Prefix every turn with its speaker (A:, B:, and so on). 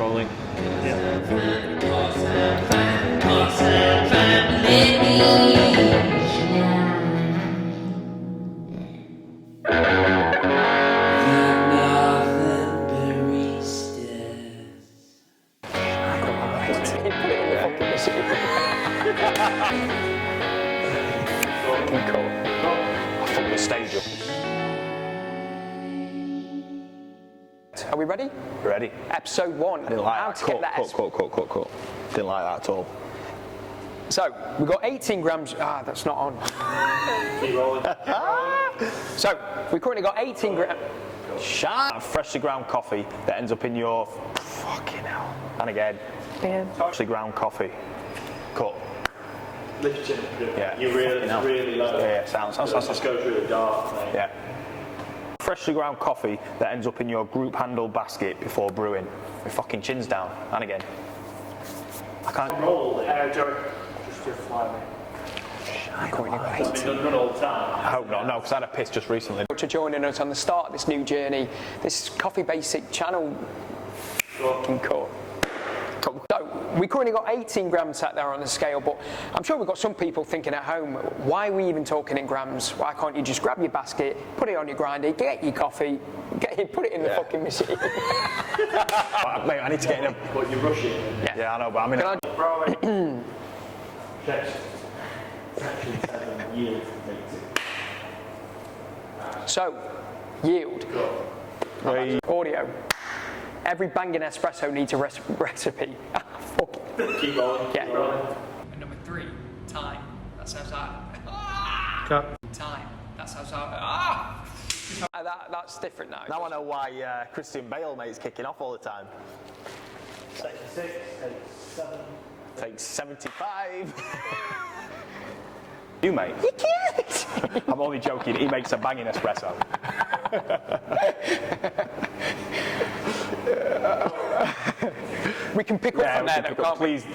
A: Rolling.
B: Fucking cool.
A: I fucked the stage up.
B: Are we ready?
A: Ready?
B: Episode 1.
A: I didn't like
B: How
A: that.
B: to get that
A: Cut. Didn't like that at all.
B: So, we've got 18 grams. That's not on.
C: Keep rolling.
B: So, we've currently got 18 grams.
A: Shut. Freshly ground coffee that ends up in your fucking hell. And again, freshly ground coffee. Cut.
C: Lift your chin.
A: Yeah.
C: You really like
A: Yeah, sounds.
C: Just go through the dark, mate.
A: Yeah. Freshly ground coffee that ends up in your group handle basket before brewing. With fucking chins down. And again. I can't.
C: Roll it. Joey. Just fly, mate.
B: I've currently got
C: I
B: 18.
C: mean, not all the time.
A: I hope not. No, because I had a piss just recently.
B: For joining us on the start of this new journey, this Coffee Basic channel. Fucking cool. So, we currently got 18 grams sat there on the scale, but I'm sure we've got some people thinking at home, why are we even talking in grams? Why can't you just grab your basket, put it on your grinder, get your coffee, put it in the fucking machine?
A: Mate, I need to get in a...
C: But you're rushing.
A: Yeah, I know, but I'm in
B: Can
A: a...
C: Rolling. Check. Section 7, yield.
B: So, yield.
A: Hey.
B: Audio. Every banging espresso needs a recipe. Fuck.
C: Keep rolling.
B: Yeah.
C: Keep rolling.
D: And number 3, time. That sounds like
C: Cut.
D: time. That sounds like
B: That's different now.
A: Now I know why Christian Bale, mate's kicking off all the time.
C: Section 6, take 7.
A: Take 75. You, mate.
B: You can't.
A: I'm only joking. He makes a banging espresso.
B: We can pick up from there, though, can't we?
A: Please.